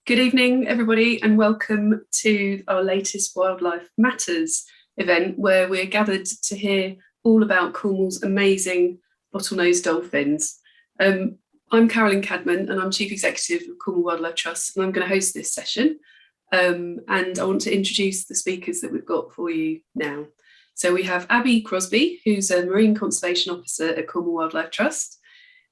Good evening, everybody, and welcome to our latest Wildlife Matters event, where we're gathered to hear all about Cornwall's amazing bottlenose dolphins. I'm Carolyn Cadman, and I'm Chief Executive of Cornwall Wildlife Trust, and I'm going to host this session. And I want to introduce the speakers that we've got for you now. So we have Abby Crosby, who's a Marine Conservation Officer at Cornwall Wildlife Trust.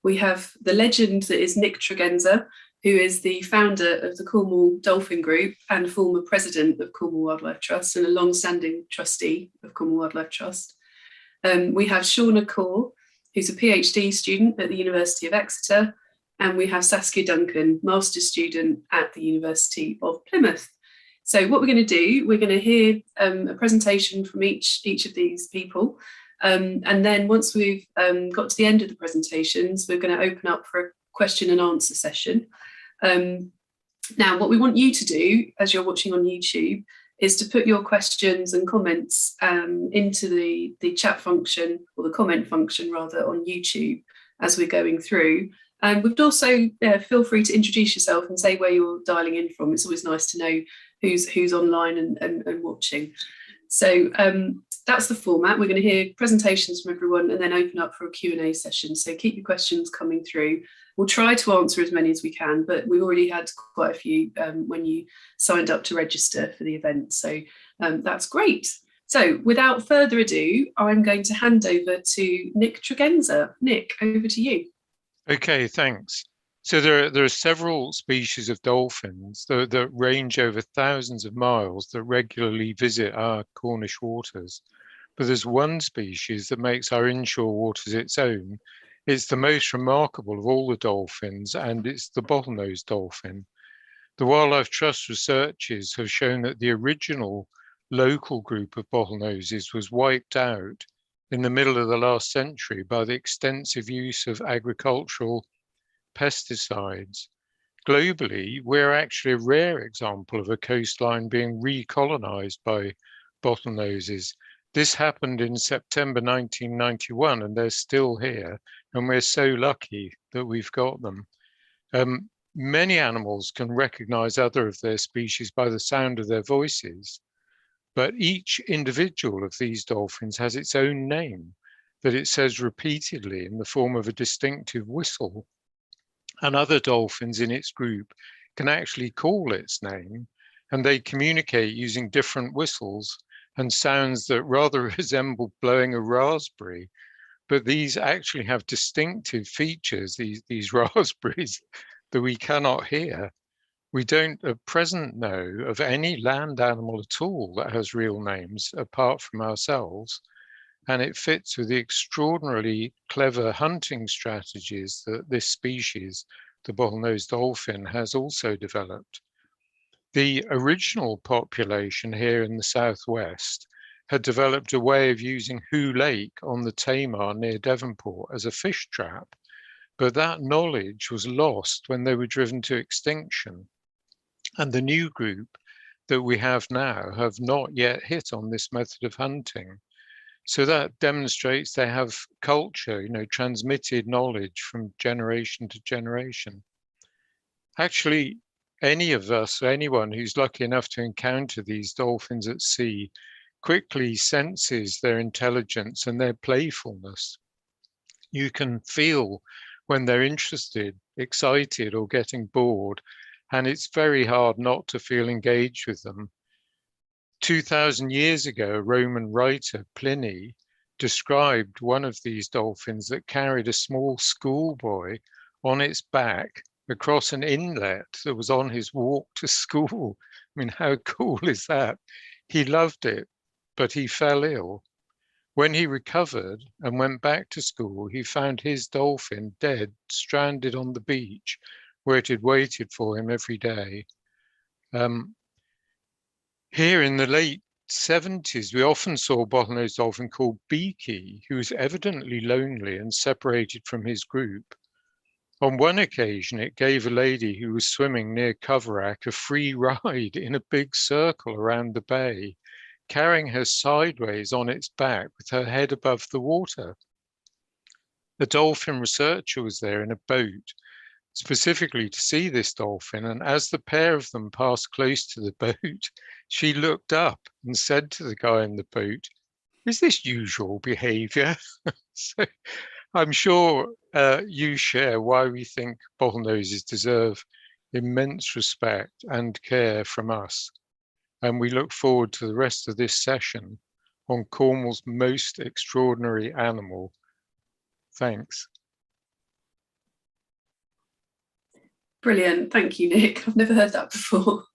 We have the legend that is Nick Tregenza, who is the founder of the Cornwall Dolphin Group and former president of Cornwall Wildlife Trust and a long-standing trustee of Cornwall Wildlife Trust. We have Shauna Corr, who's a PhD student at the University of Exeter, and we have Saskia Duncan, master's student at the University of Plymouth. So what we're going to do, we're going to hear a presentation from each of these people. And then once we've got to the end of the presentations, we're going to open up for a question and answer session. Now, what we want you to do as you're watching on YouTube is to put your questions and comments into the chat function, or the comment function rather, on YouTube as we're going through. And we'd also feel free to introduce yourself and say where you're dialing in from. It's always nice to know who's online and watching. So that's the format. We're going to hear presentations from everyone and then open up for a Q&A session. So keep your questions coming through. We'll try to answer as many as we can, but we already had quite a few when you signed up to register for the event. So that's great. So without further ado, I'm going to hand over to Nick Tregenza. Nick, over to you. Okay, thanks. So there are several species of dolphins that range over thousands of miles that regularly visit our Cornish waters. But there's one species that makes our inshore waters its own. It's the most remarkable of all the dolphins, and it's the bottlenose dolphin. The Wildlife Trust researchers have shown that the original local group of bottlenoses was wiped out in the middle of the last century by the extensive use of agricultural pesticides. Globally, we're actually a rare example of a coastline being recolonized by bottlenoses. This happened in September 1991, and they're still here, and we're so lucky that we've got them. Many animals can recognize other of their species by the sound of their voices, but each individual of these dolphins has its own name that it says repeatedly in the form of a distinctive whistle. And other dolphins in its group can actually call its name, and they communicate using different whistles and sounds that rather resemble blowing a raspberry, but these actually have distinctive features, these raspberries, that we cannot hear. We don't at present know of any land animal at all that has real names apart from ourselves, and it fits with the extraordinarily clever hunting strategies that this species, the bottlenose dolphin, has also developed. The original population here in the southwest had developed a way of using Hoo Lake on the Tamar near Devonport as a fish trap, but that knowledge was lost when they were driven to extinction. And the new group that we have now have not yet hit on this method of hunting. So that demonstrates they have culture, transmitted knowledge from generation to generation. Actually, any of us, anyone who's lucky enough to encounter these dolphins at sea, quickly senses their intelligence and their playfulness. You can feel when they're interested, excited, or getting bored, and it's very hard not to feel engaged with them. 2,000 years ago, a Roman writer, Pliny, described one of these dolphins that carried a small schoolboy on its back across an inlet that was on his walk to school. I mean, how cool is that? He loved it, but he fell ill. When he recovered and went back to school, he found his dolphin dead, stranded on the beach, where it had waited for him every day. Here in the late 70s, we often saw a bottlenose dolphin called Beaky, who was evidently lonely and separated from his group. On one occasion, it gave a lady who was swimming near Coverack a free ride in a big circle around the bay, carrying her sideways on its back with her head above the water. The dolphin researcher was there in a boat, specifically to see this dolphin. And as the pair of them passed close to the boat, she looked up and said to the guy in the boat, "Is this usual behavior?" So I'm sure you share why we think bottlenoses deserve immense respect and care from us. And we look forward to the rest of this session on Cornwall's most extraordinary animal. Thanks. Brilliant, thank you, Nick. I've never heard that before.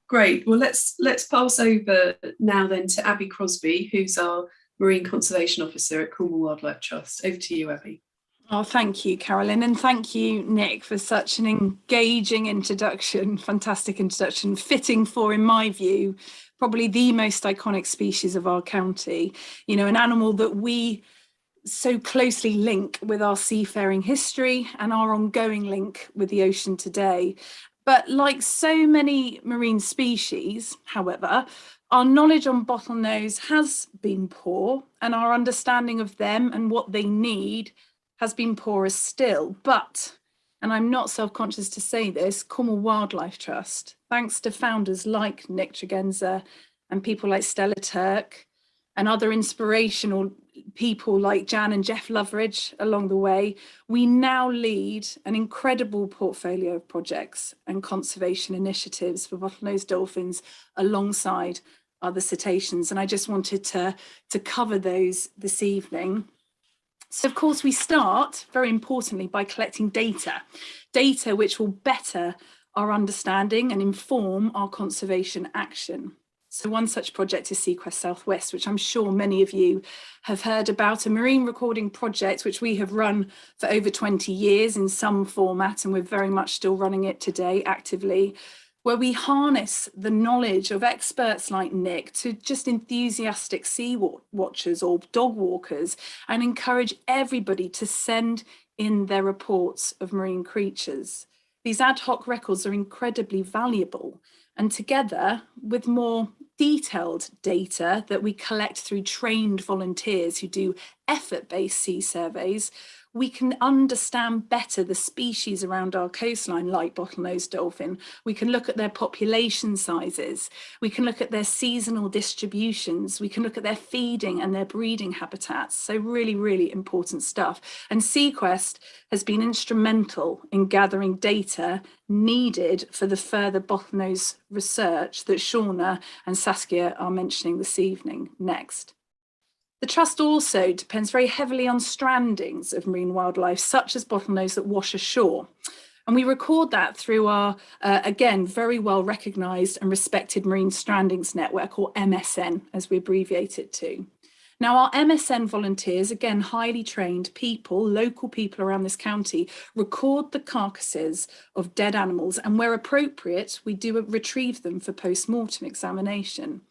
Great. Well, let's pass over now then to Abby Crosby, who's our Marine Conservation Officer at Cornwall Wildlife Trust. Over to you, Abby. Oh, thank you, Carolyn, and thank you, Nick, for such an engaging introduction, fantastic introduction, fitting for, in my view, probably the most iconic species of our county. You know, an animal that we so closely link with our seafaring history and our ongoing link with the ocean today. But like so many marine species, however, our knowledge on bottlenose has been poor, and our understanding of them and what they need has been poorer still. But, and I'm not self-conscious to say this, Cornwall Wildlife Trust, thanks to founders like Nick Tregenza and people like Stella Turk and other inspirational people like Jan and Jeff Loveridge along the way, we now lead an incredible portfolio of projects and conservation initiatives for bottlenose dolphins alongside other cetaceans. And I just wanted to cover those this evening. So of course we start, very importantly, by collecting data which will better our understanding and inform our conservation action. So one such project is Seaquest Southwest, which I'm sure many of you have heard about, a marine recording project which we have run for over 20 years in some format, and we're very much still running it today actively, where we harness the knowledge of experts like Nick to just enthusiastic sea watchers or dog walkers, and encourage everybody to send in their reports of marine creatures. These ad hoc records are incredibly valuable, and together with more detailed data that we collect through trained volunteers who do effort-based sea surveys, we can understand better the species around our coastline, like bottlenose dolphin. We can look at their population sizes. We can look at their seasonal distributions. We can look at their feeding and their breeding habitats. So really, really important stuff. And Seaquest has been instrumental in gathering data needed for the further bottlenose research that Shauna and Saskia are mentioning this evening next. The Trust also depends very heavily on strandings of marine wildlife, such as bottlenose that wash ashore. And we record that through our, again, very well recognised and respected Marine Strandings Network, or MSN, as we abbreviate it to. Now, our MSN volunteers, again, highly trained people, local people around this county, record the carcasses of dead animals, and where appropriate, we do retrieve them for post-mortem examination.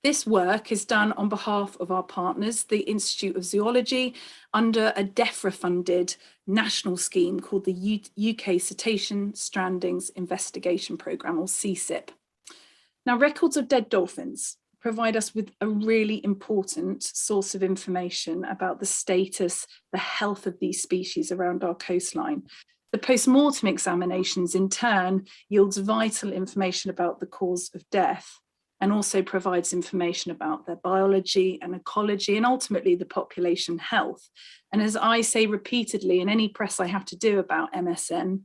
This work is done on behalf of our partners, the Institute of Zoology, under a DEFRA-funded national scheme called the UK Cetacean Strandings Investigation Programme, or CSIP. Now, records of dead dolphins provide us with a really important source of information about the status, the health of these species around our coastline. The post-mortem examinations, in turn, yields vital information about the cause of death, and also provides information about their biology and ecology, and ultimately the population health. And as I say repeatedly in any press I have to do about MSN,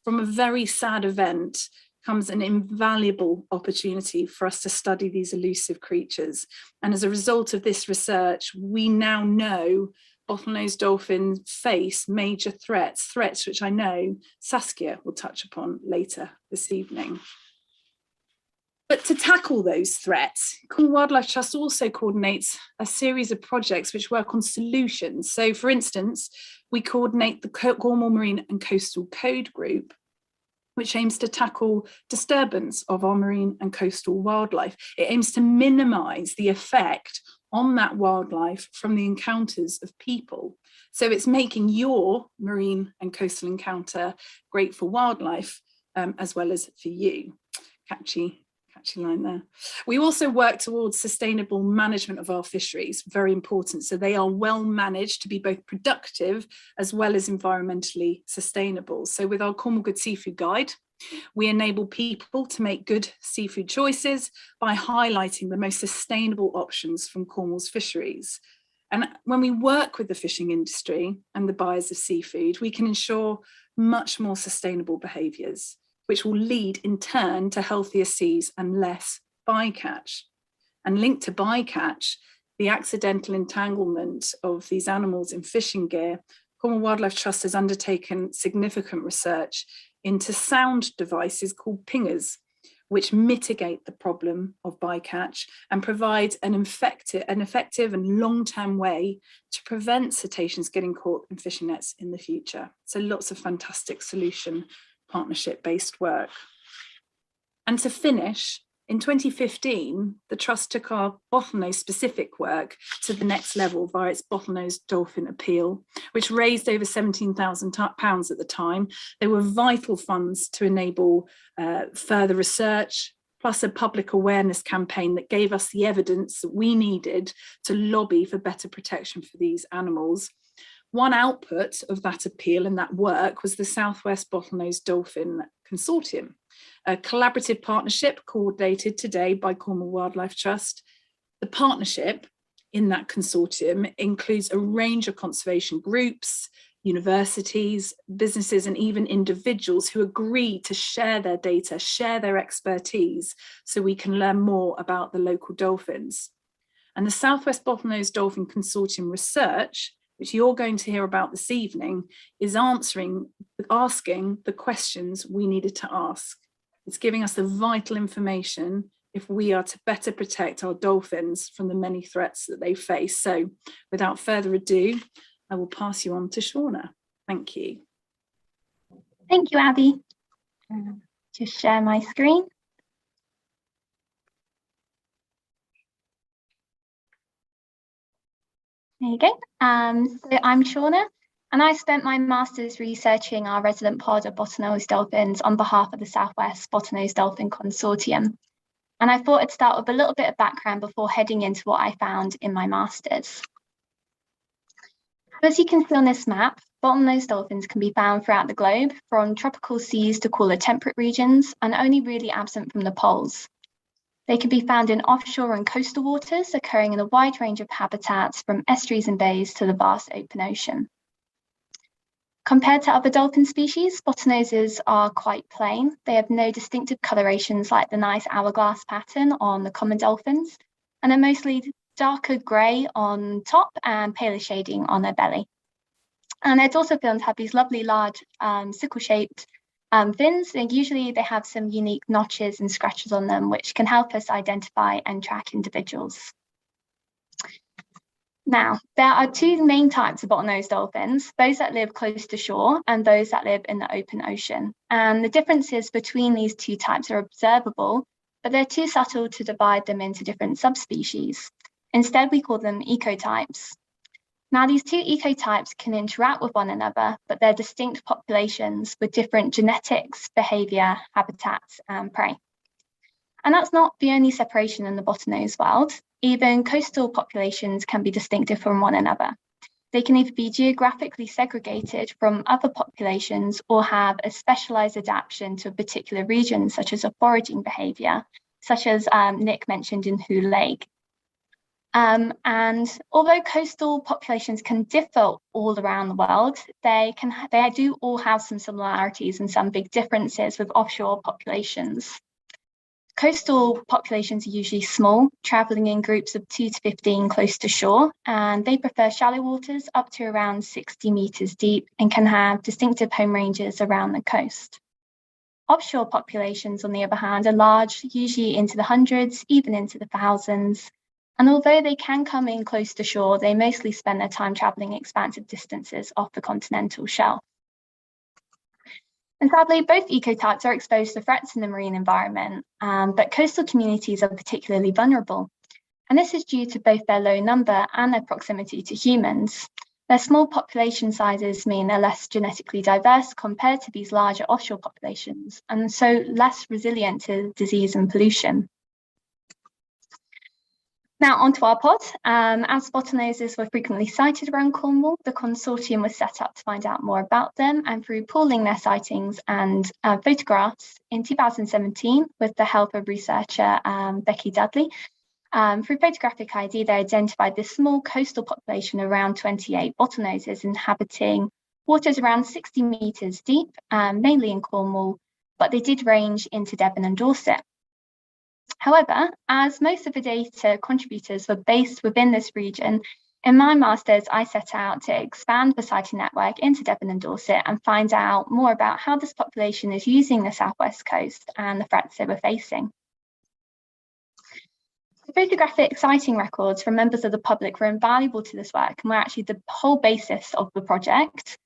from a very sad event comes an invaluable opportunity for us to study these elusive creatures. And as a result of this research, we now know bottlenose dolphins face major threats which I know Saskia will touch upon later this evening. But to tackle those threats, Cornwall Wildlife Trust also coordinates a series of projects which work on solutions. So for instance, we coordinate the Cornwall Marine and Coastal Code Group, which aims to tackle disturbance of our marine and coastal wildlife. It aims to minimise the effect on that wildlife from the encounters of people. So it's making your marine and coastal encounter great for wildlife, as well as for you. Catchy Catchy line there. We also work towards sustainable management of our fisheries, very important. So they are well managed to be both productive as well as environmentally sustainable. So with our Cornwall Good Seafood Guide, we enable people to make good seafood choices by highlighting the most sustainable options from Cornwall's fisheries. And when we work with the fishing industry and the buyers of seafood, we can ensure much more sustainable behaviours, which will lead in turn to healthier seas and less bycatch. And linked to bycatch, the accidental entanglement of these animals in fishing gear, Cornwall Wildlife Trust has undertaken significant research into sound devices called pingers, which mitigate the problem of bycatch and provide an effective and long-term way to prevent cetaceans getting caught in fishing nets in the future. So lots of fantastic solution partnership-based work. And to finish, in 2015, the Trust took our bottlenose specific work to the next level via its Bottlenose Dolphin appeal, which raised over £17,000 at the time. They were vital funds to enable further research, plus a public awareness campaign that gave us the evidence that we needed to lobby for better protection for these animals. One output of that appeal and that work was the Southwest Bottlenose Dolphin Consortium, a collaborative partnership coordinated today by Cornwall Wildlife Trust. The partnership in that consortium includes a range of conservation groups, universities, businesses, and even individuals who agree to share their data, share their expertise, so we can learn more about the local dolphins. And the Southwest Bottlenose Dolphin Consortium research, which you're going to hear about this evening, is asking the questions we needed to ask. It's giving us the vital information if we are to better protect our dolphins from the many threats that they face. So without further ado, I will pass you on to Shauna. Thank you. Thank you, Abby. Just share my screen. There you go. So I'm Shauna, and I spent my master's researching our resident pod of bottlenose dolphins on behalf of the Southwest Bottlenose Dolphin Consortium. And I thought I'd start with a little bit of background before heading into what I found in my master's. As you can see on this map, bottlenose dolphins can be found throughout the globe, from tropical seas to cooler temperate regions, and only really absent from the poles. They can be found in offshore and coastal waters, occurring in a wide range of habitats from estuaries and bays to the vast open ocean. Compared to other dolphin species, bottlenoses are quite plain. They have no distinctive colorations like the nice hourglass pattern on the common dolphins, and are mostly darker grey on top and paler shading on their belly. And they're also found to have these lovely large sickle-shaped fins, and usually they have some unique notches and scratches on them, which can help us identify and track individuals. Now, there are two main types of bottlenose dolphins, those that live close to shore and those that live in the open ocean. And the differences between these two types are observable, but they're too subtle to divide them into different subspecies. Instead, we call them ecotypes. Now, these two ecotypes can interact with one another, but they're distinct populations with different genetics, behaviour, habitats, and prey. And that's not the only separation in the bottlenose world. Even coastal populations can be distinctive from one another. They can either be geographically segregated from other populations or have a specialised adaptation to a particular region, such as a foraging behaviour, such as Nick mentioned in Who Lake. And although coastal populations can differ all around the world, they do all have some similarities and some big differences with offshore populations. Coastal populations are usually small, travelling in groups of 2 to 15 close to shore, and they prefer shallow waters up to around 60 metres deep and can have distinctive home ranges around the coast. Offshore populations, on the other hand, are large, usually into the hundreds, even into the thousands. And although they can come in close to shore, they mostly spend their time travelling expansive distances off the continental shelf. And sadly, both ecotypes are exposed to threats in the marine environment, but coastal communities are particularly vulnerable. And this is due to both their low number and their proximity to humans. Their small population sizes mean they're less genetically diverse compared to these larger offshore populations, and so less resilient to disease and pollution. Now onto our pod. As bottlenoses were frequently sighted around Cornwall, the consortium was set up to find out more about them, and through pooling their sightings and photographs in 2017 with the help of researcher Becky Dudley, through photographic ID, they identified this small coastal population of around 28 bottlenoses inhabiting waters around 60 metres deep, mainly in Cornwall, but they did range into Devon and Dorset. However, as most of the data contributors were based within this region, in my master's, I set out to expand the sighting network into Devon and Dorset and find out more about how this population is using the southwest coast and the threats they were facing. The photographic sighting records from members of the public were invaluable to this work and were actually the whole basis of the project.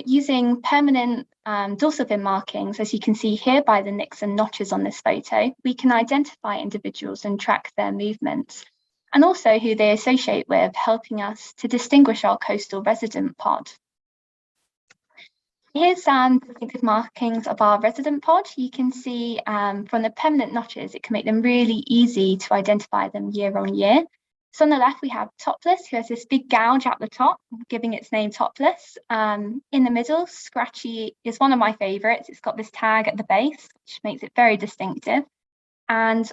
Using permanent dorsal fin markings, as you can see here by the nicks and notches on this photo, we can identify individuals and track their movements, and also who they associate with, helping us to distinguish our coastal resident pod. Here's distinctive markings of our resident pod. You can see from the permanent notches, it can make them really easy to identify them year on year. So on the left, we have Topless, who has this big gouge at the top, giving its name Topless. In the middle, Scratchy is one of my favourites. It's got this tag at the base, which makes it very distinctive. And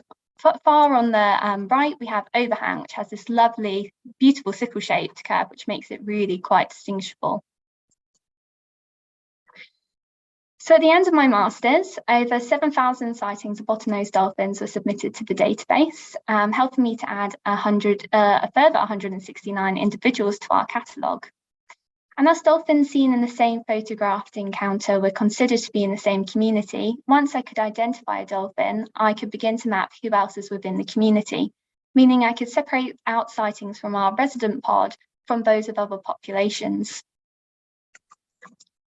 far on the right, we have Overhang, which has this lovely, beautiful sickle-shaped curve, which makes it really quite distinguishable. So at the end of my master's, over 7,000 sightings of bottlenose dolphins were submitted to the database, helping me to add a further 169 individuals to our catalogue. And as dolphins seen in the same photographed encounter were considered to be in the same community, once I could identify a dolphin, I could begin to map who else is within the community, meaning I could separate out sightings from our resident pod from those of other populations.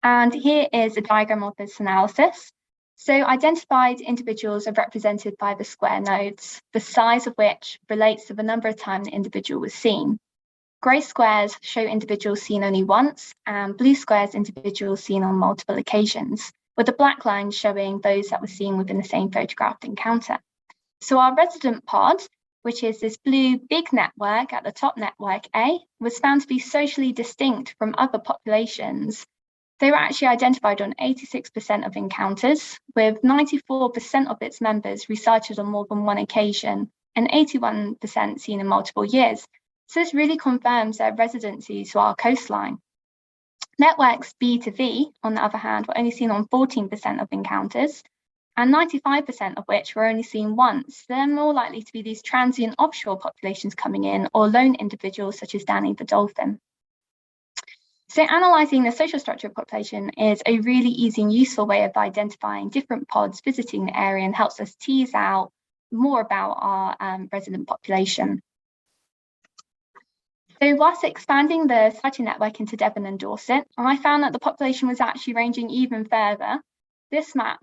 And here is a diagram of this analysis. So identified individuals are represented by the square nodes, the size of which relates to the number of times the individual was seen. Grey squares show individuals seen only once, and blue squares individuals seen on multiple occasions, with the black line showing those that were seen within the same photographed encounter. So our resident pod, which is this blue big network at the top, network A, was found to be socially distinct from other populations. They were actually identified on 86% of encounters, with 94% of its members resighted on more than one occasion and 81% seen in multiple years. So this really confirms their residency to our coastline. Networks B to V, on the other hand, were only seen on 14% of encounters, and 95% of which were only seen once. They're more likely to be these transient offshore populations coming in, or lone individuals such as Danny the dolphin. So analysing the social structure of population is a really easy and useful way of identifying different pods visiting the area and helps us tease out more about our resident population. So whilst expanding the sighting network into Devon and Dorset, I found that the population was actually ranging even further. This map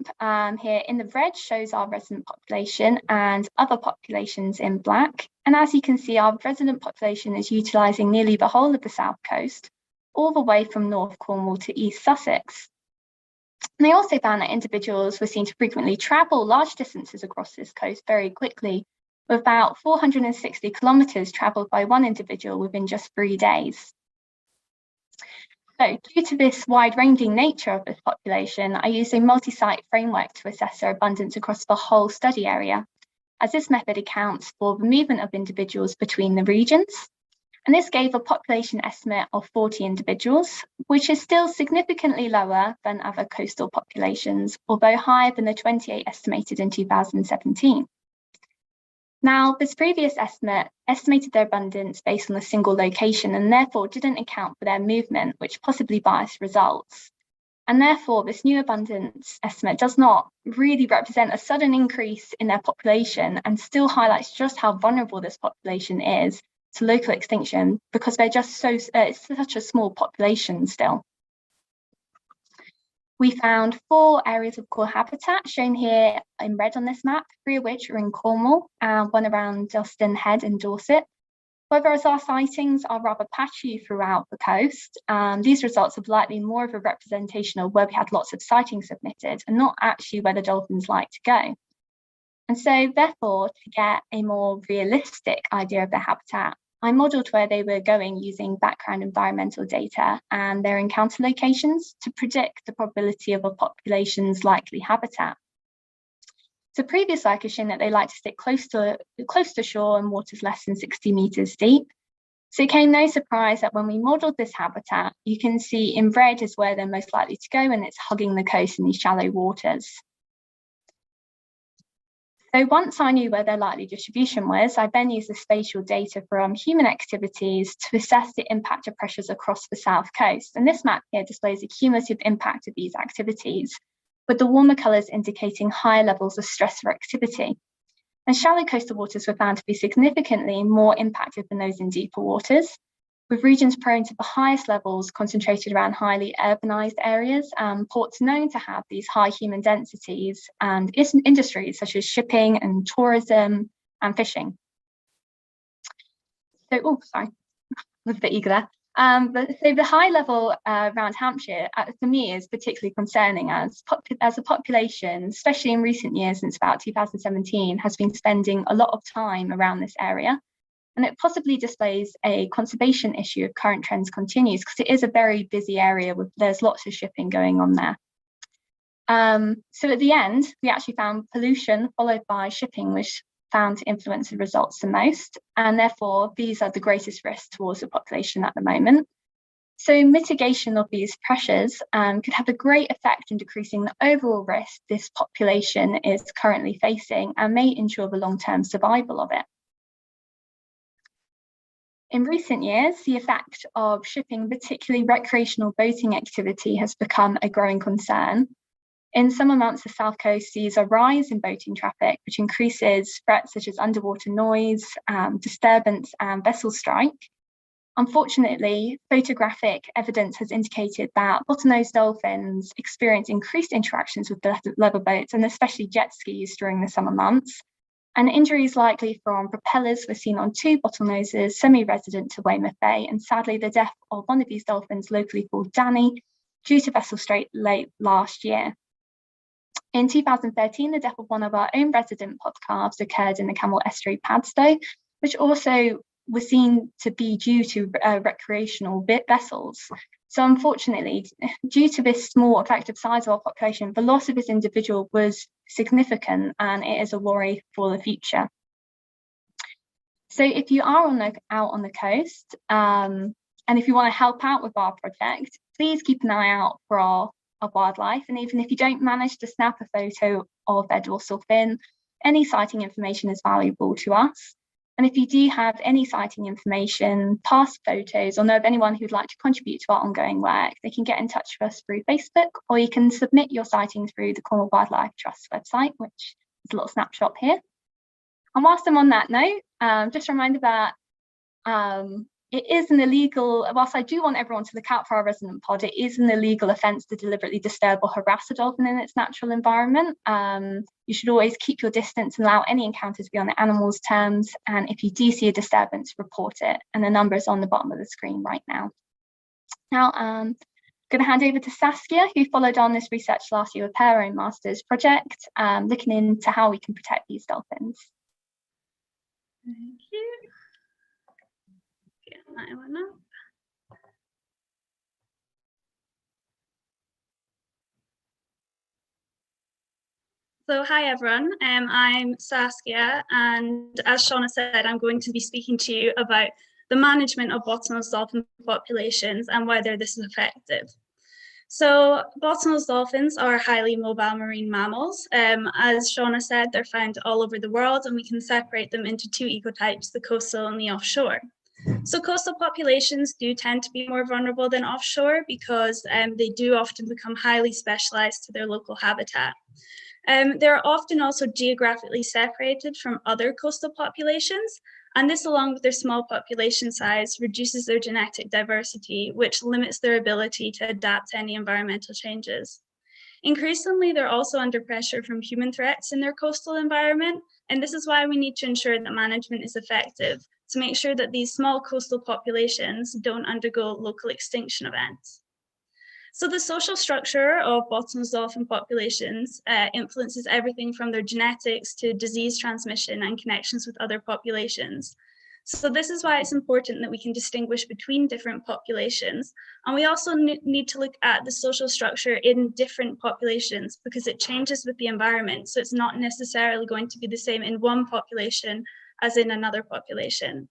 here in the red shows our resident population and other populations in black. And as you can see, our resident population is utilising nearly the whole of the south coast, all the way from North Cornwall to East Sussex. And they also found that individuals were seen to frequently travel large distances across this coast very quickly, with about 460 kilometres travelled by one individual within just 3 days. So due to this wide-ranging nature of this population, I used a multi-site framework to assess their abundance across the whole study area, as this method accounts for the movement of individuals between the regions. And this gave a population estimate of 40 individuals, which is still significantly lower than other coastal populations, although higher than the 28 estimated in 2017. Now, this previous estimate estimated their abundance based on a single location and therefore didn't account for their movement, which possibly biased results. And therefore, this new abundance estimate does not really represent a sudden increase in their population and still highlights just how vulnerable this population is to local extinction, because they're just it's such a small population still. We found 4 areas of core habitat shown here in red on this map, 3 of which are in Cornwall and 1 around Delston Head in Dorset. However, as our sightings are rather patchy throughout the coast, these results are likely more of a representation of where we had lots of sightings submitted and not actually where the dolphins like to go. And so therefore, to get a more realistic idea of their habitat, I modelled where they were going using background environmental data and their encounter locations to predict the probability of a population's likely habitat. So previous work has shown that they like to stick close to shore and waters less than 60 metres deep. So it came no surprise that when we modelled this habitat, you can see in red is where they're most likely to go, and it's hugging the coast in these shallow waters. So once I knew where their likely distribution was, I then used the spatial data from human activities to assess the impact of pressures across the south coast. And this map here displays the cumulative impact of these activities, with the warmer colours indicating higher levels of stress for activity. And shallow coastal waters were found to be significantly more impacted than those in deeper waters, with regions prone to the highest levels concentrated around highly urbanised areas, ports known to have these high human densities, and industries such as shipping and tourism and fishing. So, oh, sorry, I was a bit eager there. So the high level around Hampshire, for me, is particularly concerning as a population, especially in recent years since about 2017, has been spending a lot of time around this area. And it possibly displays a conservation issue if current trends continues, because it is a very busy area with there's lots of shipping going on there. So at the end, we actually found pollution followed by shipping, which found to influence the results the most. And therefore, these are the greatest risks towards the population at the moment. So mitigation of these pressures could have a great effect in decreasing the overall risk this population is currently facing and may ensure the long-term survival of it. In recent years, the effect of shipping, particularly recreational boating activity, has become a growing concern. In summer months, the South Coast sees a rise in boating traffic, which increases threats such as underwater noise, disturbance, and vessel strike. Unfortunately, photographic evidence has indicated that bottlenose dolphins experience increased interactions with the leather boats and especially jet skis during the summer months. And injuries likely from propellers were seen on 2 bottlenoses semi-resident to Weymouth Bay, and sadly the death of one of these dolphins, locally called Danny, due to vessel strike late last year. In 2013, the death of one of our own resident pod calves occurred in the Camel Estuary Padstow, which also was seen to be due to recreational vessels. So unfortunately, due to this small effective size of our population, the loss of this individual was significant, and it is a worry for the future. So if you are out on the coast, and if you want to help out with our project, please keep an eye out for our wildlife. And even if you don't manage to snap a photo of their dorsal fin, any sighting information is valuable to us. And if you do have any sighting information, past photos, or know of anyone who'd like to contribute to our ongoing work, they can get in touch with us through Facebook, or you can submit your sightings through the Cornwall Wildlife Trust website, which is a little snapshot here. And whilst I'm on that note, just a reminder that it is an illegal, whilst I do want everyone to look out for our resident pod, it is an illegal offence to deliberately disturb or harass a dolphin in its natural environment. You should always keep your distance and allow any encounter to be on the animal's terms. And if you do see a disturbance, report it. And the number is on the bottom of the screen right now. Now, I'm going to hand over to Saskia, who followed on this research last year with her own master's project, looking into how we can protect these dolphins. Thank you. Get that one up. So hi everyone, I'm Saskia, and as Shauna said, I'm going to be speaking to you about the management of bottlenose dolphin populations and whether this is effective. So bottlenose dolphins are highly mobile marine mammals. As Shauna said, they're found all over the world, and we can separate them into 2 ecotypes, the coastal and the offshore. So coastal populations do tend to be more vulnerable than offshore because they do often become highly specialized to their local habitat. They're often also geographically separated from other coastal populations, and this, along with their small population size, reduces their genetic diversity, which limits their ability to adapt to any environmental changes. Increasingly, they're also under pressure from human threats in their coastal environment, And this is why we need to ensure that management is effective to make sure that these small coastal populations don't undergo local extinction events. So the social structure of bottlenose dolphin populations influences everything from their genetics to disease transmission and connections with other populations. So this is why it's important that we can distinguish between different populations. And we also need to look at the social structure in different populations because it changes with the environment. So it's not necessarily going to be the same in one population as in another population.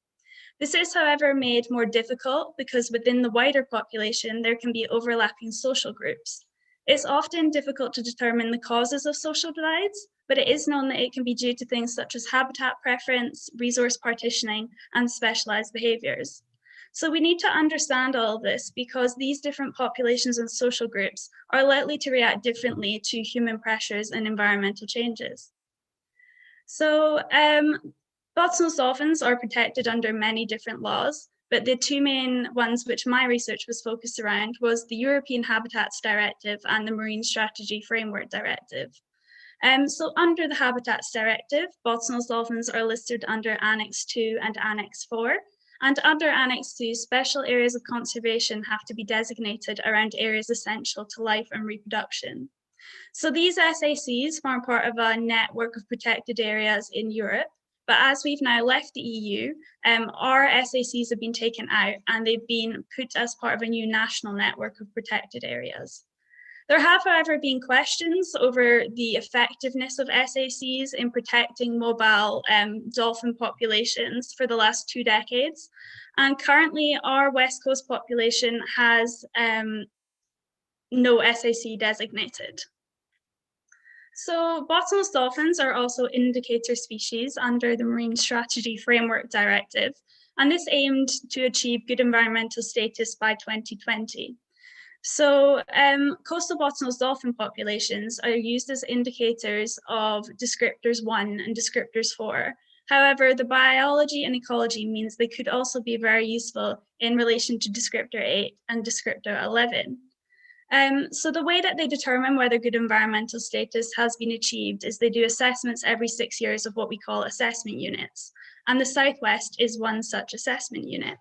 This is, however, made more difficult because within the wider population, there can be overlapping social groups. It's often difficult to determine the causes of social divides, but it is known that it can be due to things such as habitat preference, resource partitioning, and specialized behaviors. So we need to understand all of this because these different populations and social groups are likely to react differently to human pressures and environmental changes. So bottlenose dolphins are protected under many different laws, but the two main ones which my research was focused around was the European Habitats Directive and the Marine Strategy Framework Directive. So under the Habitats Directive, bottlenose dolphins are listed under Annex 2 and Annex 4. And under Annex 2, special areas of conservation have to be designated around areas essential to life and reproduction. So these SACs form part of a network of protected areas in Europe. But as we've now left the EU, our SACs have been taken out and they've been put as part of a new national network of protected areas. There have, however, been questions over the effectiveness of SACs in protecting mobile dolphin populations for the last 2 decades. And currently our West Coast population has no SAC designated. So bottlenose dolphins are also indicator species under the Marine Strategy Framework Directive, and this aimed to achieve good environmental status by 2020. So coastal bottlenose dolphin populations are used as indicators of descriptors 1 and descriptors 4. However, the biology and ecology means they could also be very useful in relation to descriptor 8 and descriptor 11. So the way that they determine whether good environmental status has been achieved is they do assessments every 6 years of what we call assessment units. And the Southwest is one such assessment unit.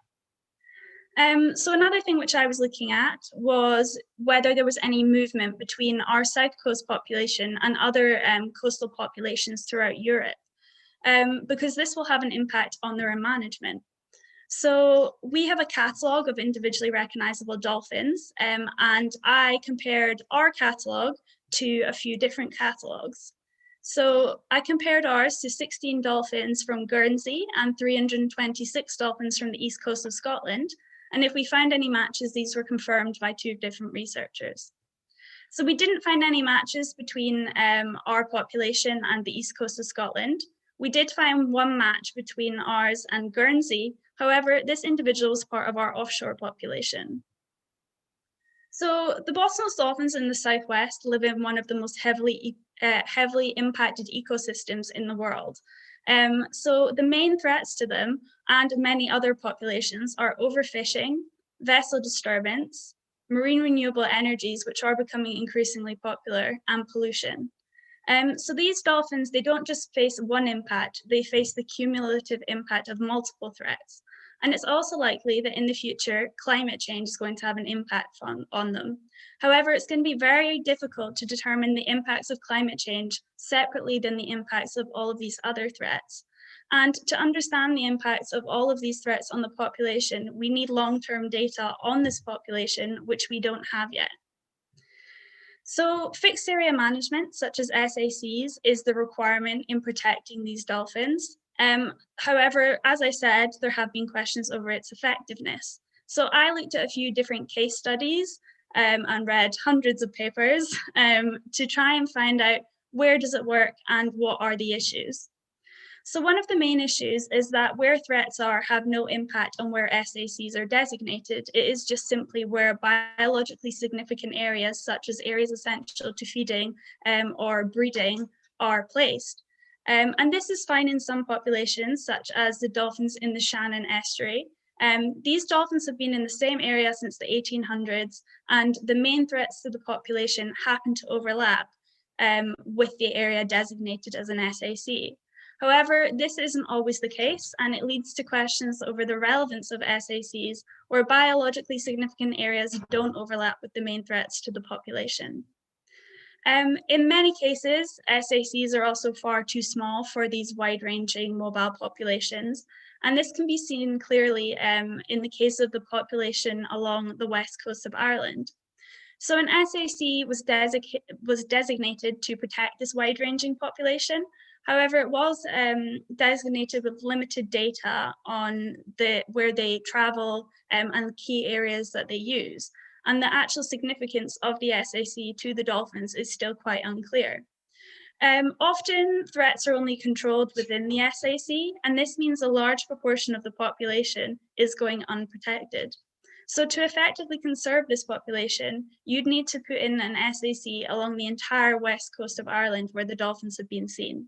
So another thing which I was looking at was whether there was any movement between our South Coast population and other coastal populations throughout Europe, because this will have an impact on their management. So we have a catalogue of individually recognisable dolphins, and I compared our catalogue to a few different catalogues. So I compared ours to 16 dolphins from Guernsey and 326 dolphins from the east coast of Scotland. And if we found any matches, these were confirmed by 2 different researchers. So we didn't find any matches between our population and the east coast of Scotland. We did find one match between ours and Guernsey. However, this individual was part of our offshore population. So the bottlenose dolphins in the Southwest live in one of the most heavily impacted ecosystems in the world. So the main threats to them and many other populations are overfishing, vessel disturbance, marine renewable energies, which are becoming increasingly popular, and pollution. So these dolphins, they don't just face one impact, they face the cumulative impact of multiple threats. And it's also likely that in the future, climate change is going to have an impact on them. However, it's going to be very difficult to determine the impacts of climate change separately than the impacts of all of these other threats. And to understand the impacts of all of these threats on the population, we need long-term data on this population, which we don't have yet. So fixed area management, such as SACs, is the requirement in protecting these dolphins. However, as I said, there have been questions over its effectiveness. So I looked at a few different case studies and read hundreds of papers to try and find out where does it work and what are the issues. So one of the main issues is that where threats are have no impact on where SACs are designated. It is just simply where biologically significant areas, such as areas essential to feeding or breeding, are placed. And this is fine in some populations, such as the dolphins in the Shannon estuary. These dolphins have been in the same area since the 1800s, and the main threats to the population happen to overlap with the area designated as an SAC. However, this isn't always the case, and it leads to questions over the relevance of SACs where biologically significant areas don't overlap with the main threats to the population. In many cases, SACs are also far too small for these wide-ranging mobile populations, and this can be seen clearly in the case of the population along the west coast of Ireland. So an SAC was designated to protect this wide-ranging population. However, it was designated with limited data on where they travel and key areas that they use. And the actual significance of the SAC to the dolphins is still quite unclear. Often threats are only controlled within the SAC, and this means a large proportion of the population is going unprotected. So to effectively conserve this population, you'd need to put in an SAC along the entire west coast of Ireland where the dolphins have been seen.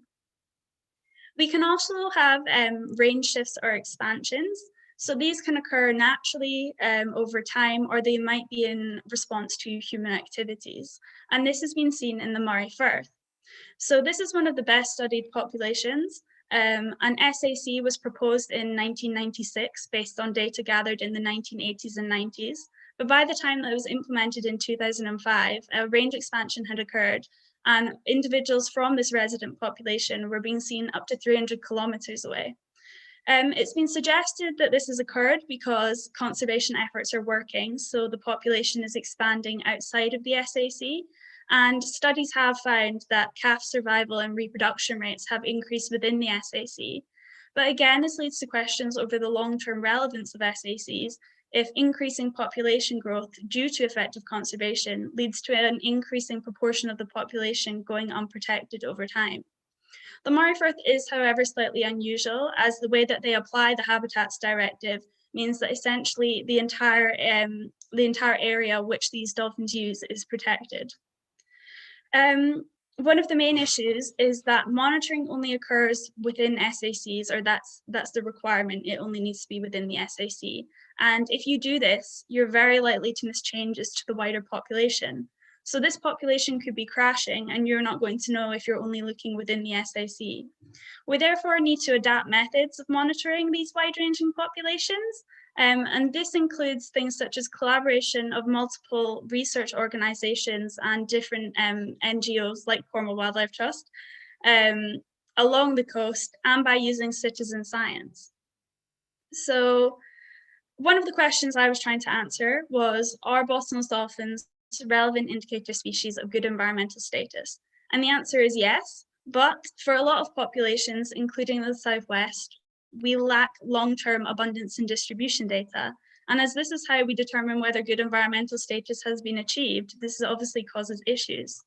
We can also have range shifts or expansions. So these can occur naturally over time, or they might be in response to human activities. And this has been seen in the Moray Firth. So this is one of the best studied populations. An SAC was proposed in 1996 based on data gathered in the 1980s and 90s. But by the time that it was implemented in 2005, a range expansion had occurred, and individuals from this resident population were being seen up to 300 kilometers away. It's been suggested that this has occurred because conservation efforts are working, so the population is expanding outside of the SAC, and studies have found that calf survival and reproduction rates have increased within the SAC. But again, this leads to questions over the long-term relevance of SACs if increasing population growth due to effective conservation leads to an increasing proportion of the population going unprotected over time. The Moray Firth is, however, slightly unusual, as the way that they apply the Habitats Directive means that essentially the entire area which these dolphins use is protected. One of the main issues is that monitoring only occurs within SACs, or that's the requirement. It only needs to be within the SAC. And if you do this, you're very likely to miss changes to the wider population. So this population could be crashing and you're not going to know if you're only looking within the SAC. We therefore need to adapt methods of monitoring these wide-ranging populations. And this includes things such as collaboration of multiple research organizations and different NGOs like Cornwall Wildlife Trust along the coast, and by using citizen science. So one of the questions I was trying to answer was, are bottlenose dolphins relevant indicator species of good environmental status? And the answer is yes, but for a lot of populations, including the Southwest, we lack long-term abundance and distribution data. And as this is how we determine whether good environmental status has been achieved, this obviously causes issues.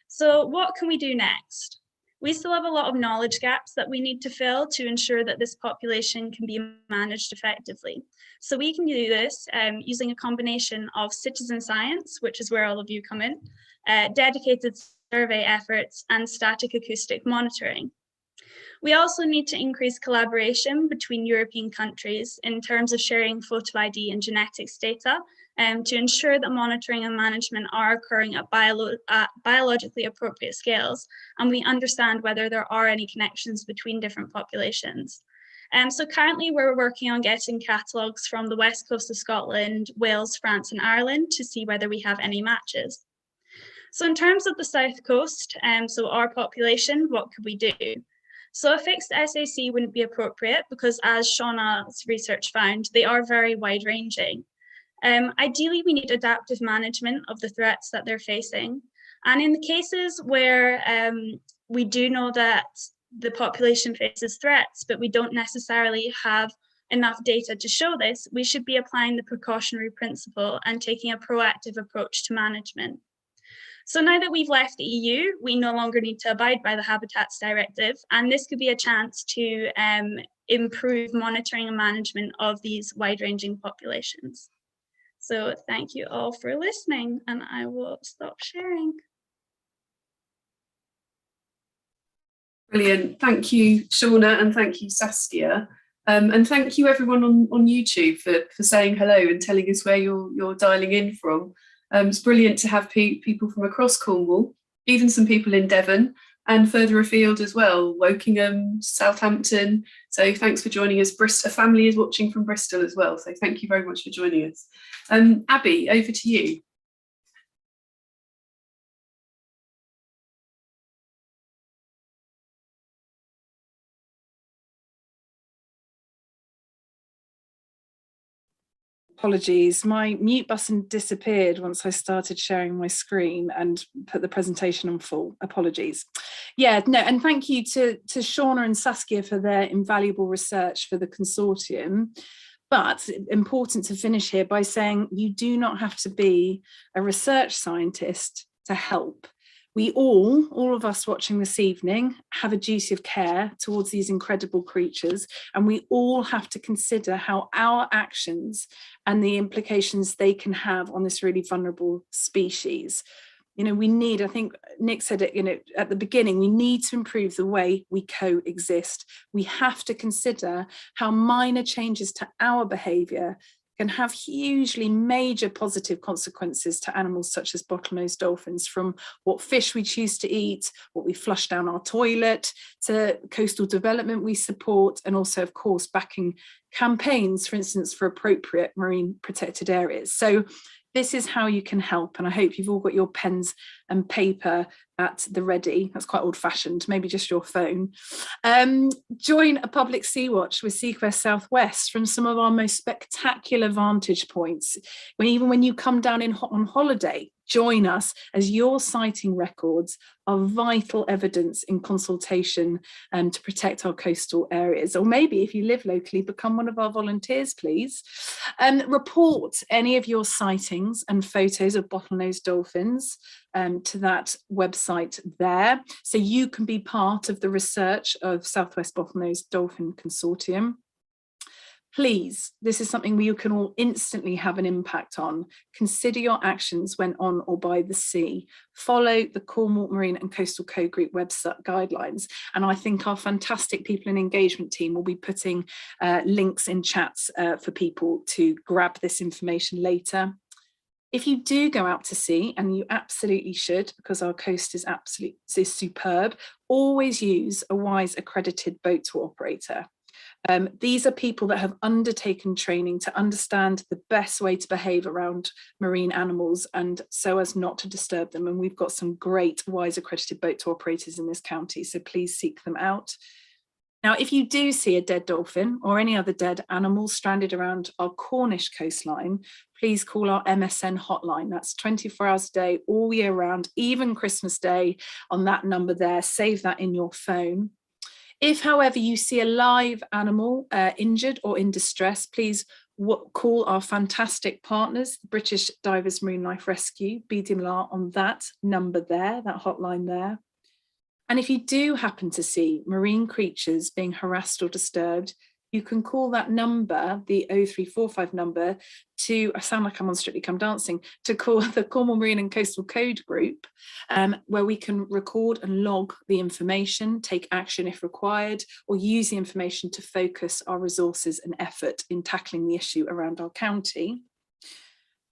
So what can we do next? We still have a lot of knowledge gaps that we need to fill to ensure that this population can be managed effectively. So we can do this using a combination of citizen science, which is where all of you come in, dedicated survey efforts, and static acoustic monitoring. We also need to increase collaboration between European countries in terms of sharing photo ID and genetics data to ensure that monitoring and management are occurring at biologically appropriate scales, and we understand whether there are any connections between different populations. So currently we're working on getting catalogues from the west coast of Scotland, Wales, France, and Ireland to see whether we have any matches. So in terms of the south coast, so our population, what could we do? So a fixed SAC wouldn't be appropriate because, as Shauna's research found, they are very wide-ranging. Ideally, we need adaptive management of the threats that they're facing. And in the cases where we do know that the population faces threats, but we don't necessarily have enough data to show this, we should be applying the precautionary principle and taking a proactive approach to management. So now that we've left the EU, we no longer need to abide by the Habitats Directive, and this could be a chance to improve monitoring and management of these wide-ranging populations. So thank you all for listening, and I will stop sharing. Brilliant. Thank you, Shauna, and thank you, Saskia. And thank you everyone on YouTube for saying hello and telling us where you're dialing in from. It's brilliant to have people from across Cornwall, even some people in Devon, and further afield as well, Wokingham, Southampton. So thanks for joining us. A family is watching from Bristol as well, so thank you very much for joining us. Abby, over to you. Apologies, my mute button disappeared once I started sharing my screen and put the presentation on full. Apologies. Yeah, no, and thank you to Shauna and Saskia for their invaluable research for the consortium. But important to finish here by saying you do not have to be a research scientist to help. We all of us watching this evening, have a duty of care towards these incredible creatures, and we all have to consider how our actions and the implications they can have on this really vulnerable species. You know, we need, I think Nick said it, you know, at the beginning, we need to improve the way we coexist. We have to consider how minor changes to our behaviour can have hugely major positive consequences to animals such as bottlenose dolphins, from what fish we choose to eat, what we flush down our toilet, to coastal development we support, and also, of course, backing campaigns, for instance, for appropriate marine protected areas. So this is how you can help, and I hope you've all got your pens and paper at the ready. That's quite old-fashioned, maybe just your phone. Join a public sea watch with Seaquest Southwest from some of our most spectacular vantage points. Even when you come down on holiday, join us, as your sighting records are vital evidence in consultation to protect our coastal areas. Or maybe if you live locally, become one of our volunteers, please. Report any of your sightings and photos of bottlenose dolphins to that website there, so you can be part of the research of Southwest Bottlenose Dolphin Consortium. Please, this is something you can all instantly have an impact on. Consider your actions when on or by the sea. Follow the Cornwall Marine and Coastal Code Group website guidelines. And I think our fantastic people and engagement team will be putting links in chats for people to grab this information later. If you do go out to sea, and you absolutely should, because our coast is superb, always use a WISE accredited boat tour operator. These are people that have undertaken training to understand the best way to behave around marine animals and so as not to disturb them. And we've got some great WISE accredited boat tour operators in this county, so please seek them out. Now, if you do see a dead dolphin or any other dead animal stranded around our Cornish coastline, please call our MSN hotline. That's 24 hours a day, all year round, even Christmas Day, on that number there. Save that in your phone. If, however, you see a live animal injured or in distress, please call our fantastic partners, British Divers Marine Life Rescue, BDMLR, on that number there, that hotline there. And if you do happen to see marine creatures being harassed or disturbed, you can call that number, the 0345 number, to, I sound like I'm on Strictly Come Dancing, to call the Cornwall Marine and Coastal Code Group, where we can record and log the information, take action if required, or use the information to focus our resources and effort in tackling the issue around our county.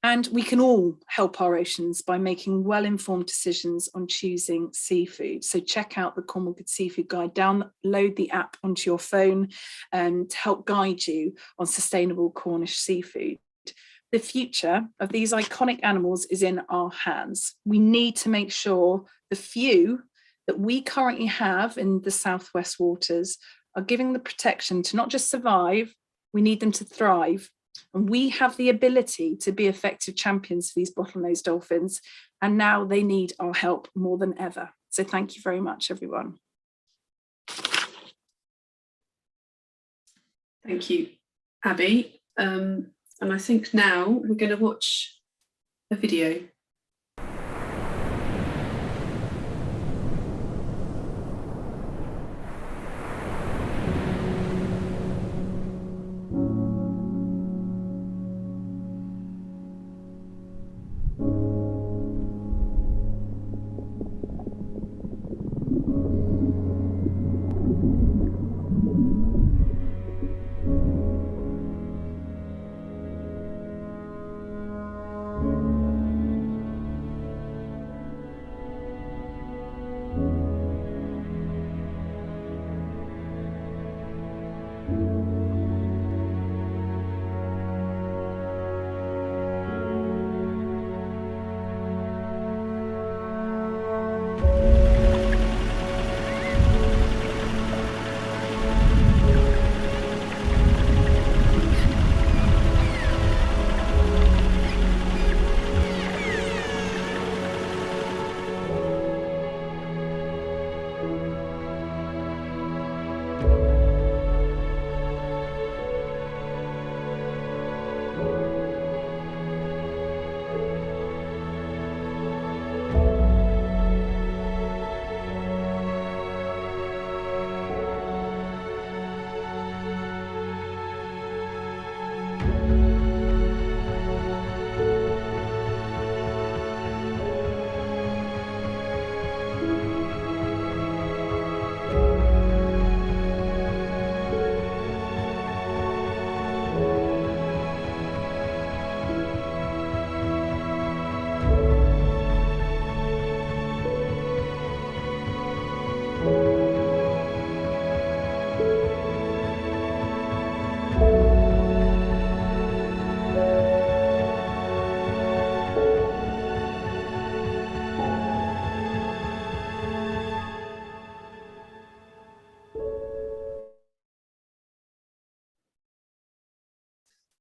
And we can all help our oceans by making well-informed decisions on choosing seafood. So check out the Cornwall Good Seafood Guide, download the app onto your phone to help guide you on sustainable Cornish seafood. The future of these iconic animals is in our hands. We need to make sure the few that we currently have in the Southwest waters are giving the protection to not just survive, we need them to thrive. And we have the ability to be effective champions for these bottlenose dolphins, and now they need our help more than ever. So thank you very much, everyone. Thank you, Abby. And I think now we're going to watch a video.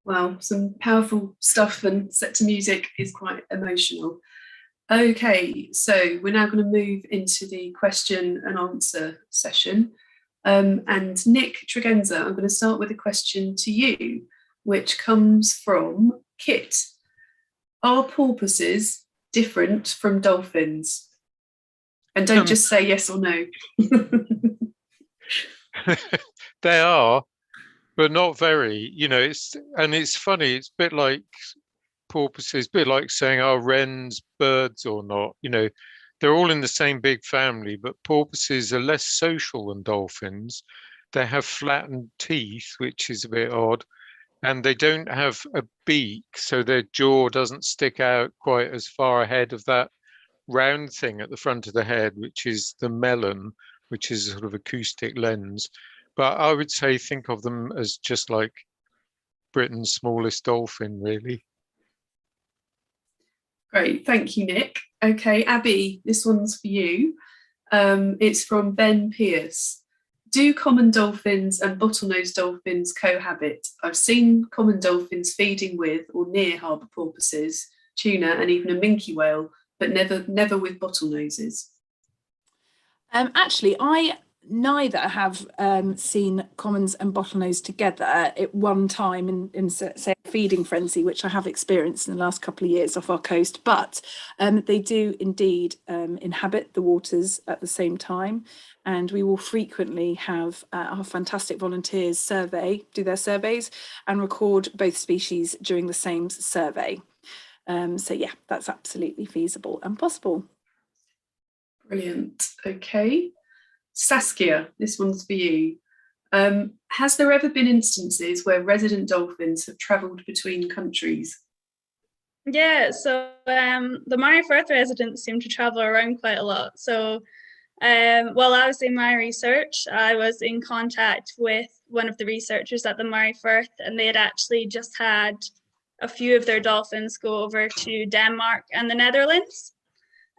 Wow, some powerful stuff, and set to music is quite emotional. Okay, so we're now going to move into the question and answer session. And Nick Tregenza, I'm going to start with a question to you, which comes from Kit. Are porpoises different from dolphins? And don't just say yes or no. They are, but not very. You know, it's funny. It's a bit like porpoises, a bit like saying, are wrens birds or not? You know, they're all in the same big family, but porpoises are less social than dolphins. They have flattened teeth, which is a bit odd, and they don't have a beak, so their jaw doesn't stick out quite as far ahead of that round thing at the front of the head, which is the melon, which is a sort of acoustic lens. But I would say think of them as just like Britain's smallest dolphin, really. Great, thank you, Nick. Okay, Abby, this one's for you. It's from Ben Pierce. Do common dolphins and bottlenose dolphins cohabit? I've seen common dolphins feeding with or near harbour porpoises, tuna, and even a minke whale, but never with bottlenoses. Actually, I neither have seen commons and bottlenose together at one time in say a feeding frenzy, which I have experienced in the last couple of years off our coast, but they do indeed inhabit the waters at the same time, and we will frequently have our fantastic volunteers do their surveys and record both species during the same survey. So yeah, that's absolutely feasible and possible. Brilliant. Okay. Saskia, this one's for you. Has there ever been instances where resident dolphins have travelled between countries? Yeah, so the Moray Firth residents seem to travel around quite a lot. So while I was doing my research, I was in contact with one of the researchers at the Moray Firth, and they had actually just had a few of their dolphins go over to Denmark and the Netherlands.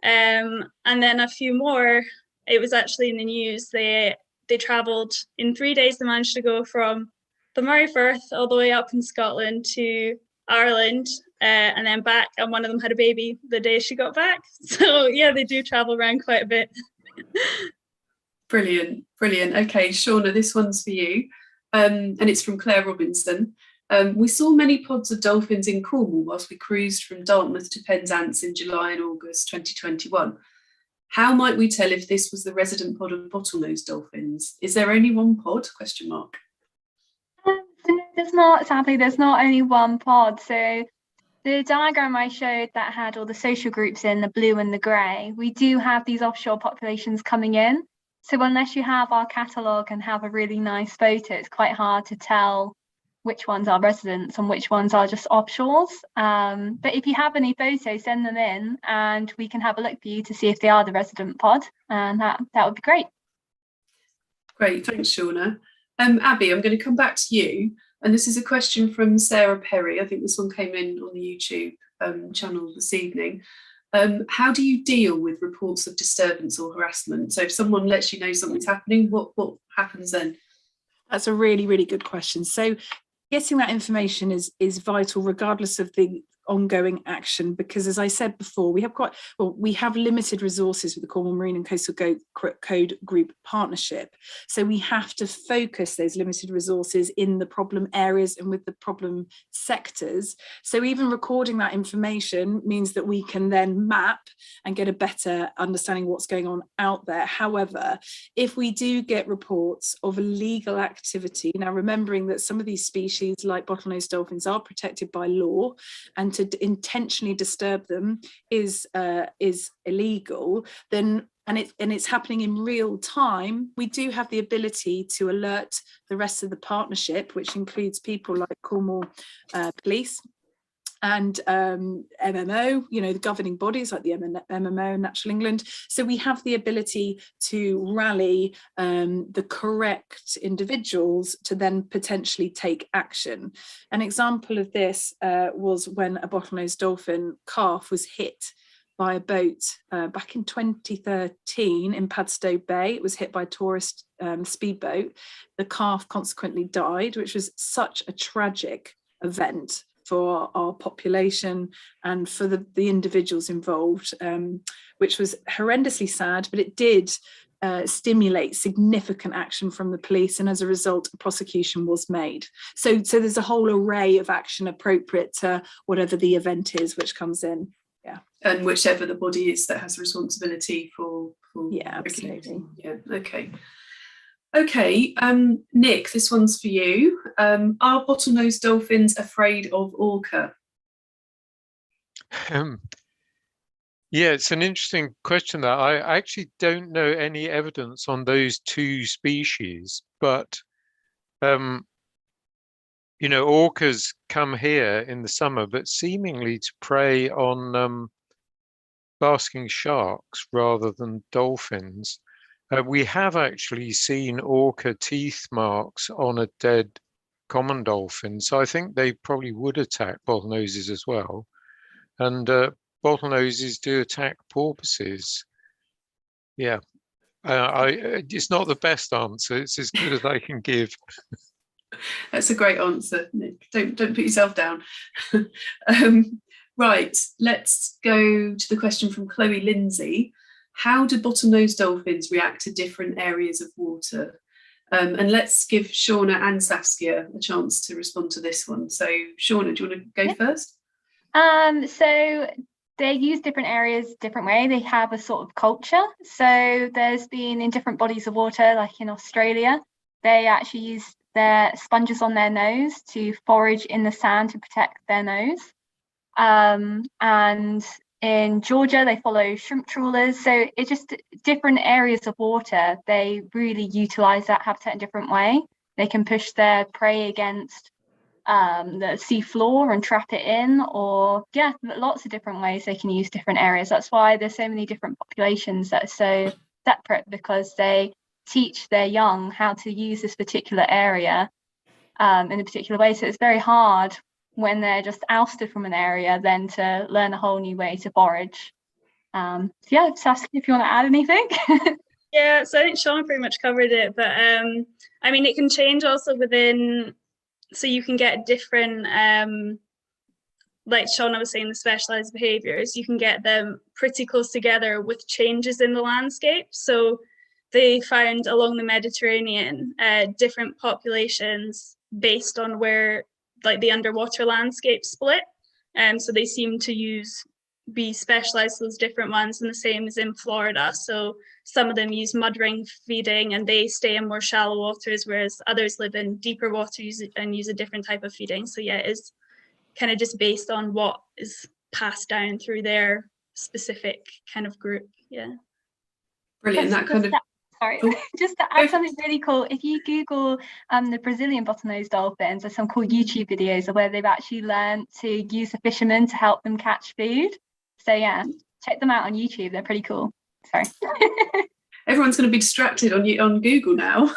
And then a few more, it was actually in the news, they travelled in 3 days. They managed to go from the Moray Firth all the way up in Scotland to Ireland and then back, and one of them had a baby the day she got back. So yeah, they do travel around quite a bit. Brilliant, brilliant. Okay, Shauna, this one's for you, and it's from Claire Robinson. We saw many pods of dolphins in Cornwall whilst we cruised from Dartmouth to Penzance in July and August 2021. How might we tell if this was the resident pod of bottlenose dolphins? Is there only one pod? Question mark. There's not, sadly, there's not only one pod. So the diagram I showed that had all the social groups in the blue and the grey, we do have these offshore populations coming in. So unless you have our catalogue and have a really nice photo, it's quite hard to tell which ones are residents and which ones are just offshores. But if you have any photos, send them in and we can have a look for you to see if they are the resident pod, and that would be great. Great, thanks, Shauna. Abby, I'm going to come back to you. And this is a question from Sarah Perry. I think this one came in on the YouTube channel this evening. How do you deal with reports of disturbance or harassment? So if someone lets you know something's happening, what happens then? That's a really, really good question. So getting that information is vital, regardless of the ongoing action, because as I said before, we have limited resources with the Cornwall Marine and Coastal Code Group partnership. So we have to focus those limited resources in the problem areas and with the problem sectors. So even recording that information means that we can then map and get a better understanding of what's going on out there. However, if we do get reports of illegal activity, now remembering that some of these species like bottlenose dolphins are protected by law, and to intentionally disturb them is illegal, then and it's happening in real time, we do have the ability to alert the rest of the partnership, which includes people like Cornwall Police and MMO, the governing bodies like the MMO and Natural England. So we have the ability to rally the correct individuals to then potentially take action. An example of this was when a bottlenose dolphin calf was hit by a boat back in 2013 in Padstow Bay. It was hit by a tourist speedboat. The calf consequently died, which was such a tragic event for our population and for the individuals involved, which was horrendously sad, but it did stimulate significant action from the police, and as a result, a prosecution was made. So there's a whole array of action appropriate to whatever the event is which comes in. Yeah. And whichever the body is that has responsibility for yeah, absolutely. Yeah, okay. Okay, Nick, this one's for you. Are bottlenose dolphins afraid of orca? Yeah, it's an interesting question. That I actually don't know any evidence on those two species, but orcas come here in the summer, but seemingly to prey on basking sharks rather than dolphins. We have actually seen orca teeth marks on a dead common dolphin, so I think they probably would attack bottlenoses as well. And bottlenoses do attack porpoises. Yeah, it's not the best answer. It's as good as I can give. That's a great answer, Nick. Don't put yourself down. Right, let's go to the question from Chloe Lindsay. How do bottlenose dolphins react to different areas of water? And let's give Shauna and Saskia a chance to respond to this one. So Shauna, do you want to go first? So they use different areas different way. They have a sort of culture. So there's been in different bodies of water, like in Australia, they actually use their sponges on their nose to forage in the sand to protect their nose. And in Georgia, they follow shrimp trawlers. So it's just different areas of water. They really utilize that habitat in a different way. They can push their prey against the sea floor and trap it in, or lots of different ways they can use different areas. That's why there's so many different populations that are so separate, because they teach their young how to use this particular area in a particular way. So it's very hard when they're just ousted from an area then to learn a whole new way to forage. Saskia, if you want to add anything. Yeah, so I think Shauna pretty much covered it, but I mean, it can change also within, so you can get different, like Shauna was saying, the specialized behaviors, you can get them pretty close together with changes in the landscape. So they found along the Mediterranean different populations based on where like the underwater landscape split. So they seem to be specialized those different ones, and the same as in Florida. So some of them use mud ring feeding and they stay in more shallow waters, whereas others live in deeper water and use a different type of feeding. So yeah, it's kind of just based on what is passed down through their specific kind of group. Yeah. Brilliant. Just to add something really cool, if you Google the Brazilian bottlenose dolphins, there's some cool YouTube videos where they've actually learned to use the fishermen to help them catch food. So yeah, check them out on YouTube. They're pretty cool. Sorry. Everyone's going to be distracted on Google now.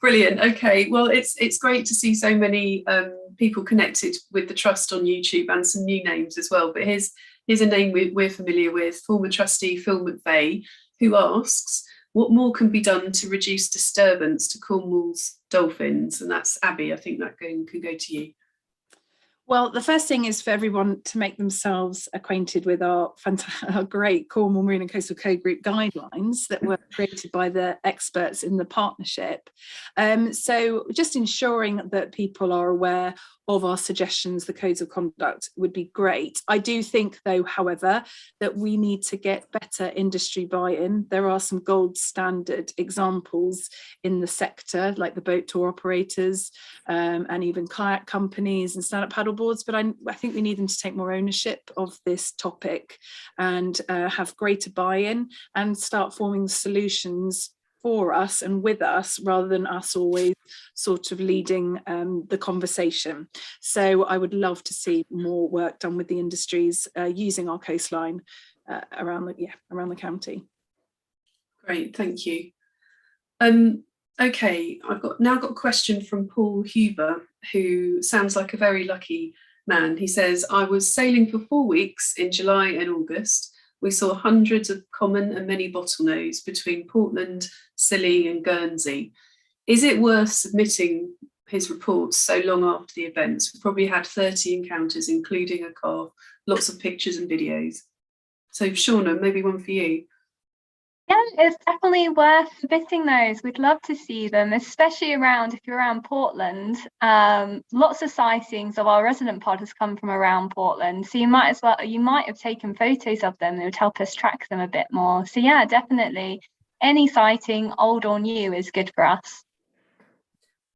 Brilliant. Okay, well, it's great to see so many people connected with the trust on YouTube and some new names as well. But here's a name we're familiar with, former trustee Phil McVeigh, who asks, what more can be done to reduce disturbance to Cornwall's dolphins? And that's Abby. I think that can go to you. Well, the first thing is for everyone to make themselves acquainted with our great Cornwall Marine and Coastal Code Group guidelines that were created by the experts in the partnership. So just ensuring that people are aware of our suggestions, the codes of conduct, would be great. I do think, though, however, that we need to get better industry buy-in. There are some gold standard examples in the sector, like the boat tour operators and even kayak companies and stand-up paddle boards, but I think we need them to take more ownership of this topic and have greater buy-in and start forming solutions for us and with us, rather than us always sort of leading the conversation. So I would love to see more work done with the industries using our coastline around the county. Great, thank you. Okay, I've now got a question from Paul Huber, who sounds like a very lucky man. He says, I was sailing for 4 weeks in July and August. We saw hundreds of common and many bottlenose between Portland, Scilly and Guernsey. Is it worth submitting his reports so long after the events? We probably had 30 encounters, including a calf, lots of pictures and videos. So Shauna, maybe one for you. Yeah, it's definitely worth submitting those. We'd love to see them, especially if you're around Portland. Lots of sightings of our resident pod has come from around Portland. So you might have taken photos of them. It would help us track them a bit more. So yeah, definitely any sighting, old or new, is good for us.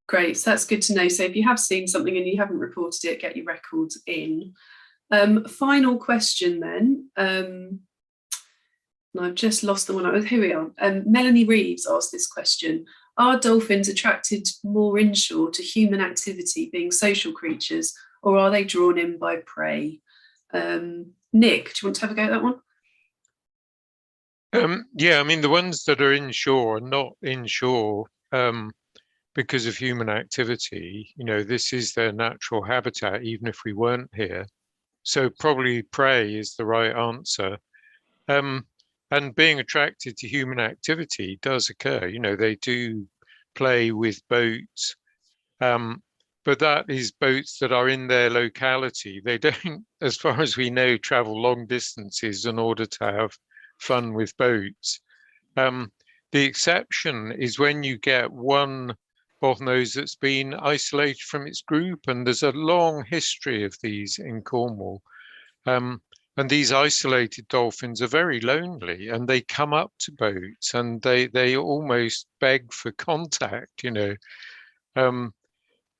Great, so that's good to know. So if you have seen something and you haven't reported it, get your records in. Final question then. And I've just lost the one. Here we are. Melanie Reeves asked this question. Are dolphins attracted more inshore to human activity, being social creatures, or are they drawn in by prey? Nick, do you want to have a go at that one? Yeah, I mean, the ones that are inshore are not inshore because of human activity. You know, this is their natural habitat, even if we weren't here. So probably prey is the right answer. And being attracted to human activity does occur. You know, they do play with boats, but that is boats that are in their locality. They don't, as far as we know, travel long distances in order to have fun with boats. The exception is when you get one bottlenose that's been isolated from its group, and there's a long history of these in Cornwall. And these isolated dolphins are very lonely, and they come up to boats and they almost beg for contact, you know.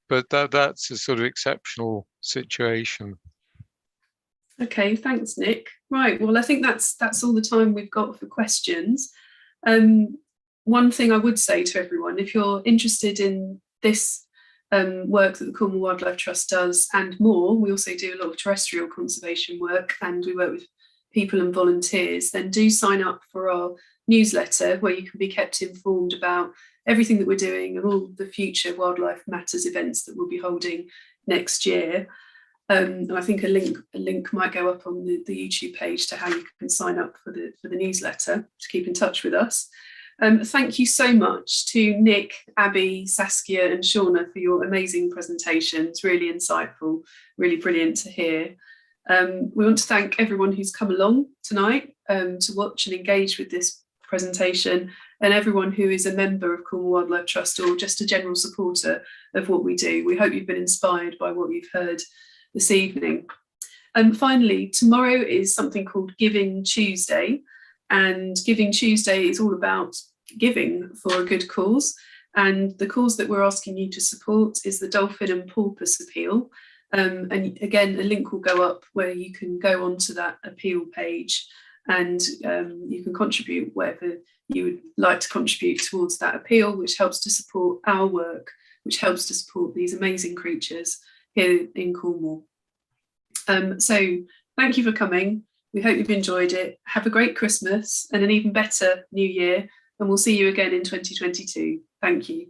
But that's a sort of exceptional situation. Okay, thanks, Nick. Right, well, I think that's all the time we've got for questions. One thing I would say to everyone, if you're interested in this work that the Cornwall Wildlife Trust does and more, we also do a lot of terrestrial conservation work and we work with people and volunteers, then do sign up for our newsletter where you can be kept informed about everything that we're doing and all the future Wildlife Matters events that we'll be holding next year. And I think a link might go up on the YouTube page to how you can sign up for the newsletter to keep in touch with us. Thank you so much to Nick, Abby, Saskia and Shauna for your amazing presentations, really insightful, really brilliant to hear. We want to thank everyone who's come along tonight to watch and engage with this presentation, and everyone who is a member of Cornwall Wildlife Trust or just a general supporter of what we do. We hope you've been inspired by what you've heard this evening. Finally, tomorrow is something called Giving Tuesday. And Giving Tuesday is all about giving for a good cause. And the cause that we're asking you to support is the Dolphin and Porpoise appeal. And again, a link will go up where you can go onto that appeal page and you can contribute whatever you would like to contribute towards that appeal, which helps to support our work, which helps to support these amazing creatures here in Cornwall. So thank you for coming. We hope you've enjoyed it. Have a great Christmas and an even better New Year, and we'll see you again in 2022. Thank you.